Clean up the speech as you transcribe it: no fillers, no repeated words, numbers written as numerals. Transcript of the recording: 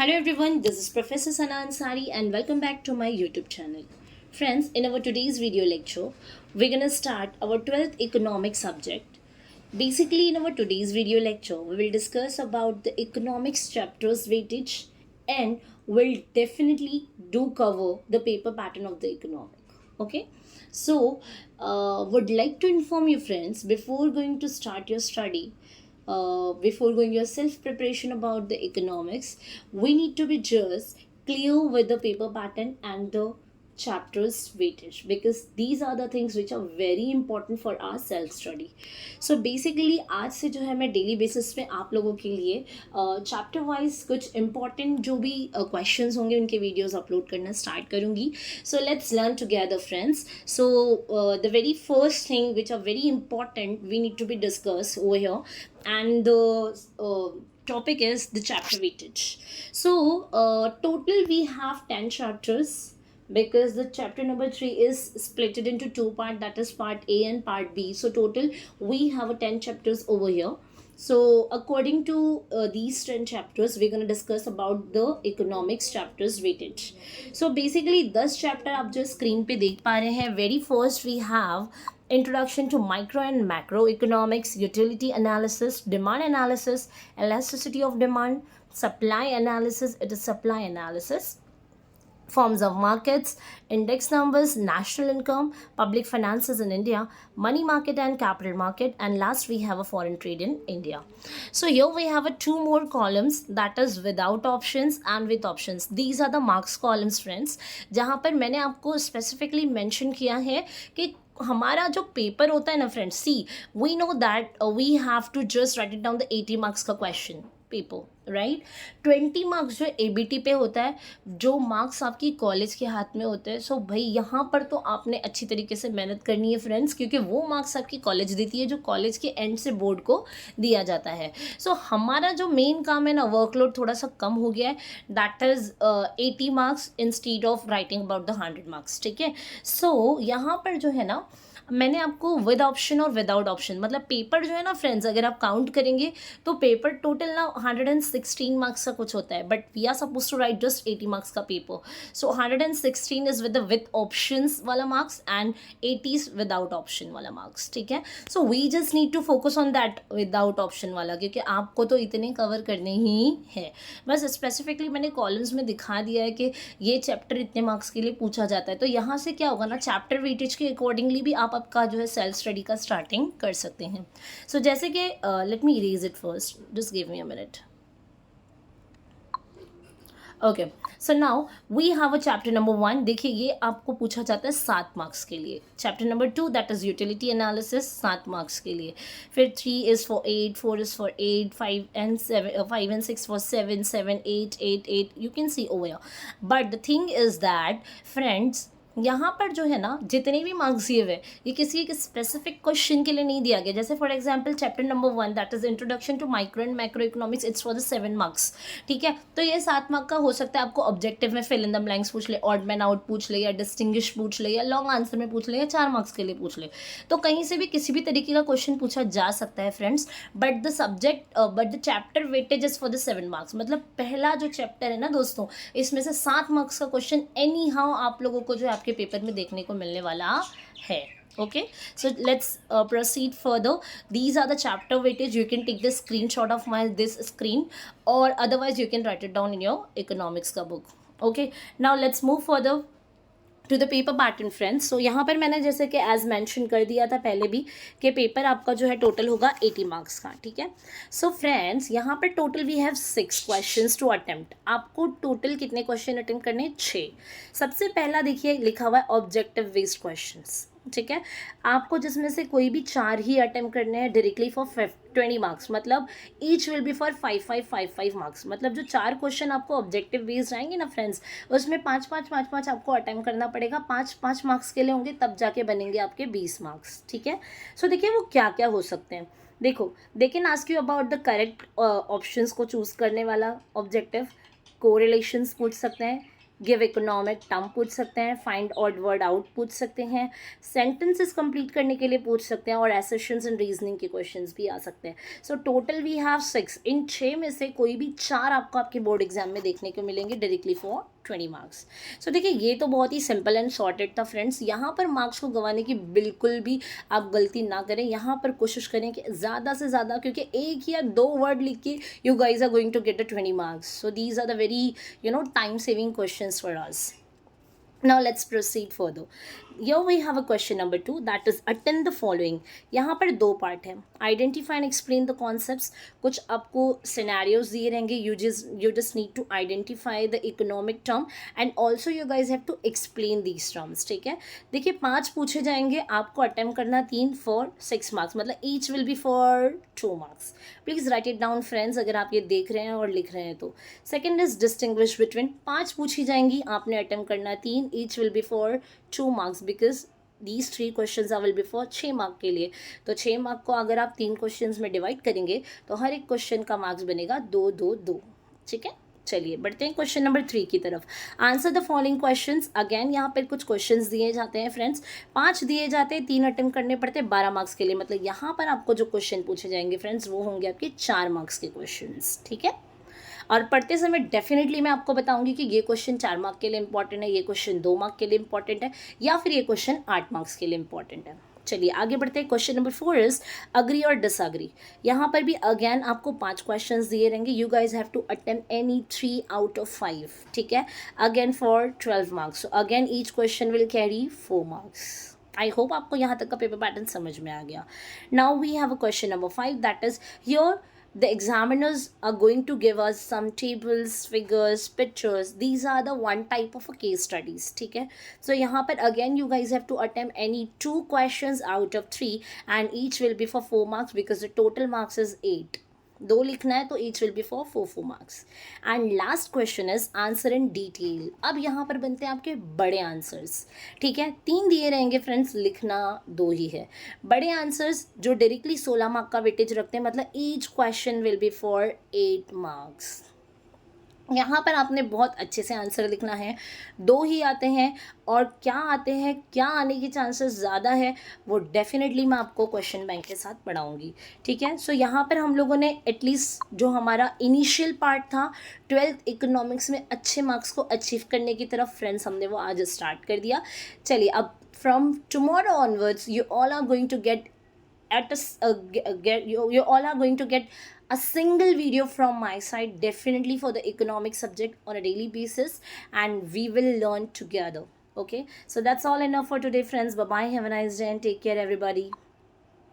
Hello everyone, this is Professor Sana Ansari and welcome back to my YouTube channel. Friends, in our today's video lecture, we're gonna start our 12th economic subject. Basically, in our today's video lecture, we will discuss about the economics chapter's weightage and we'll definitely do cover the paper pattern of the economic. Okay, so would like to inform you friends before going to start your study, before going your self preparation about the economics, we need to be just clear with the paper pattern and the chapters weightage, because these are the things which are very important for our self study. So basically आज से जो है मैं daily basis पे आप लोगों के लिए चैप्टर वाइज कुछ इम्पॉर्टेंट जो भी क्वेश्चंस होंगे उनके वीडियोस अपलोड करना स्टार्ट करूँगी. So let's learn together friends. So the very first thing which are very important we need to be discuss over here, and the topic is the chapter weightage. So total we have 10 chapters, because the chapter number 3 is splitted into two part, that is part A and part B. So total we have a 10 chapters over here. So according to these 10 chapters we're going to discuss about the economics chapters weightage. So basically 10 chapter आप जो screen पे देख पा रहे हैं, very first we have introduction to micro and macroeconomics, utility analysis, demand analysis, elasticity of demand, supply analysis, it is supply analysis, forms of markets, index numbers, national income, public finances in India, money market and capital market, and last we have a foreign trade in India. So here we have a two more columns, that is without options and with options. These are the marks columns friends, जहाँ पर मैंने आपको specifically mention किया है कि हमारा जो paper होता है ना friends, see we know that we have to just write it down the 80 marks का क्वेश्चन पेपर, राइट. 20 मार्क्स जो एबीटी पे होता है, जो मार्क्स आपकी कॉलेज के हाथ में होते हैं. सो भाई यहाँ पर तो आपने अच्छी तरीके से मेहनत करनी है फ्रेंड्स, क्योंकि वो मार्क्स आपकी कॉलेज देती है जो कॉलेज के एंड से बोर्ड को दिया जाता है. सो हमारा जो मेन काम है ना, वर्कलोड थोड़ा सा कम हो गया है, that is 80 marks instead of writing about the 100 marks. ठीक है. सो यहाँ पर जो है ना, मैंने आपको विद ऑप्शन और विदाउट ऑप्शन, मतलब पेपर जो है ना फ्रेंड्स, अगर आप काउंट करेंगे तो पेपर टोटल ना 116 मार्क्स का कुछ होता है, but we are suppose to write just 80 marks का paper. So 116 is with options वाला मार्क्स एंड 80 विदाउट ऑप्शन वाला मार्क्स. ठीक है. So we just need to focus on that without option वाला, क्योंकि आपको तो इतने कवर करने ही है. बस स्पेसिफिकली मैंने कॉलम्स में दिखा दिया है कि ये चैप्टर इतने मार्क्स के लिए पूछा जाता है. तो यहाँ से क्या होगा ना, चैप्टर वेटेज के अकॉर्डिंगली भी आप आपका जो है सेल्फ स्टडी का स्टार्टिंग कर सकते हैं. सो जैसे कि let me erase it first, just give me a minute. Okay. So now we have a chapter number 1. देखिए ये आपको पूछा जाता है 7 मार्क्स के लिए. Chapter number 2 that is utility analysis, 7 marks के लिए. फिर 3 is for 8, 4 is for 8, 5 and 7, 5 and 6 for 7, 7, 8, 8, 8. You can see over here. But the thing is that friends, यहाँ पर जो है ना, जितने भी मार्क्स दिए हुए, ये किसी एक स्पेसिफिक क्वेश्चन के लिए नहीं दिया गया. जैसे for example chapter number 1 that is introduction to micro and macro economics, it's for the 7 marks. ठीक है. तो ये 7 मार्क का हो सकता है. आपको ऑब्जेक्टिव में फिल इन द ब्लैंक्स पूछ ले, ऑड मैन आउट पूछ ले, या डिस्टिंग्विश पूछ ले, या लॉन्ग आंसर में पूछ ले, या 4 मार्क्स के लिए पूछ ले. तो कहीं से भी किसी भी तरीके का क्वेश्चन पूछा जा सकता है friends. But the chapter weightage is for the 7 marks. मतलब पहला जो चैप्टर है ना दोस्तों, इसमें से 7 मार्क्स का क्वेश्चन एनी हाउ आप लोगों को जो है आपके पेपर में देखने को मिलने वाला है. Okay, so let's proceed further. These are the chapter weightage. You can take the screenshot of this screen, or otherwise you can write it down in your economics का book. Okay, now let's move further to the paper pattern friends. So यहाँ पर मैंने जैसे कि as mention कर दिया था पहले भी कि पेपर आपका जो है टोटल होगा 80 मार्क्स का. ठीक है. सो फ्रेंड्स यहाँ पर total we have 6 questions to attempt. आपको टोटल कितने क्वेश्चन अटेम्प्ट करने? 6. सबसे पहला देखिए लिखा हुआ है ऑब्जेक्टिव बेस्ड क्वेश्चंस. ठीक है. आपको जिसमें से कोई भी 4 ही अटेम्प्ट करने हैं डायरेक्टली फॉर 20 मार्क्स, मतलब each will be for 5 marks. मतलब जो 4 क्वेश्चन आपको ऑब्जेक्टिव बेस्ड आएंगे ना फ्रेंड्स, उसमें 5 आपको अटेम्प्ट करना पड़ेगा. 5 मार्क्स के लिए होंगे, तब जाके बनेंगे आपके 20 मार्क्स. ठीक है. सो देखिए वो क्या क्या हो सकते हैं. देखो, they can ask you about the correct options को चूज करने वाला ऑब्जेक्टिव. कोरिलेशंस पूछ सकते हैं, गिव इकोनॉमिक टर्म पूछ सकते हैं, फाइंड ऑड वर्ड आउट पूछ सकते हैं, सेंटेंसेस कंप्लीट करने के लिए पूछ सकते हैं, और एसेशंस एंड रीजनिंग के क्वेश्चंस भी आ सकते हैं. So total we have 6. इन 6 में से कोई भी 4 आपको आपके बोर्ड एग्जाम में देखने को मिलेंगे डायरेक्टली फॉर 20 मार्क्स. सो देखिए ये तो बहुत ही सिंपल एंड सॉर्टेड था फ्रेंड्स. यहाँ पर मार्क्स को गंवाने की बिल्कुल भी आप गलती ना करें. यहाँ पर कोशिश करें कि ज़्यादा से ज़्यादा, क्योंकि एक या दो वर्ड लिख के you guys are going to get the 20 marks. So these are the very time saving questions for us. Now let's proceed further. Here we have a question number 2, that is attend the following. यहाँ पर दो part है. Identify and explain the concepts. कुछ आपको scenarios दिए रहेंगे. You just need to identify the economic term and also you guys have to explain these terms. ठीक है. देखिए 5 पूछे जाएंगे, आपको attempt करना 3 for 6 marks, मतलब each will be for 2 marks. Please write it down friends, अगर आप ये देख रहे हैं और लिख रहे हैं तो. Second is distinguish between. 5 पूछी जाएंगी, आपने attempt करना 3, each will be for 2 marks because these 3 questions are will be for 6 mark के लिए. तो 6 मार्क को अगर आप 3 क्वेश्चंस में डिवाइड करेंगे तो हर एक क्वेश्चन का मार्क्स बनेगा 2 2 2. ठीक है, चलिए बढ़ते हैं क्वेश्चन नंबर 3 की तरफ. Answer the following questions. Again यहाँ पर कुछ क्वेश्चंस दिए जाते हैं फ्रेंड्स. 5 दिए जाते हैं, 3 अटेम्प्ट करने पड़ते हैं 12 मार्क्स के लिए. मतलब यहाँ पर आपको जो क्वेश्चन पूछे जाएंगे फ्रेंड्स वो होंगे आपके 4 मार्क्स के क्वेश्चंस. ठीक है, और पढ़ते समय डेफिनेटली मैं आपको बताऊंगी कि ये क्वेश्चन 4 मार्क के लिए इंपॉर्टेंट है, ये क्वेश्चन 2 मार्क के लिए इंपॉर्टेंट है, या फिर ये क्वेश्चन 8 मार्क्स के लिए इंपॉर्टेंट है. चलिए आगे बढ़ते हैं. क्वेश्चन नंबर 4 इज अग्री और डिसअग्री. यहाँ पर भी अगेन आपको 5 क्वेश्चंस दिए रहेंगे. You guys have to attempt any 3 out of 5. ठीक है, again for 12 marks. So again each question will carry 4 marks. I hope आपको यहाँ तक का पेपर पैटर्न समझ में आ गया. Now we have a question number 5, that is here the examiners are going to give us some tables, figures, pictures. These are the one type of a case studies. ठीक है, so यहाँ पर again you guys have to attempt any 2 questions out of 3 and each will be for 4 marks because the total marks is 8. 2 लिखना है तो each will be for 4 marks. And last question is answer in detail. अब यहाँ पर बनते हैं आपके बड़े आंसर्स. ठीक है, 3 दिए रहेंगे फ्रेंड्स, लिखना 2 ही है. बड़े आंसर्स जो डायरेक्टली 16 मार्क का वेटेज रखते हैं, मतलब each question will be for 8 marks. यहाँ पर आपने बहुत अच्छे से आंसर लिखना है. 2 ही आते हैं, और क्या आते हैं, क्या आने की चांसेस ज़्यादा है, वो डेफिनेटली मैं आपको क्वेश्चन बैंक के साथ पढ़ाऊँगी. ठीक है, सो यहाँ पर हम लोगों ने एटलीस्ट जो हमारा इनिशियल पार्ट था 12th इकोनॉमिक्स में अच्छे मार्क्स को अचीव करने की तरफ फ्रेंड्स हमने वो आज स्टार्ट कर दिया. चलिए अब from tomorrow onwards you all are going to get you all are going to get a single video from my side definitely for the economic subject on a daily basis, and we will learn together. Okay, so that's all enough for today friends. Bye bye, have a nice day and take care everybody.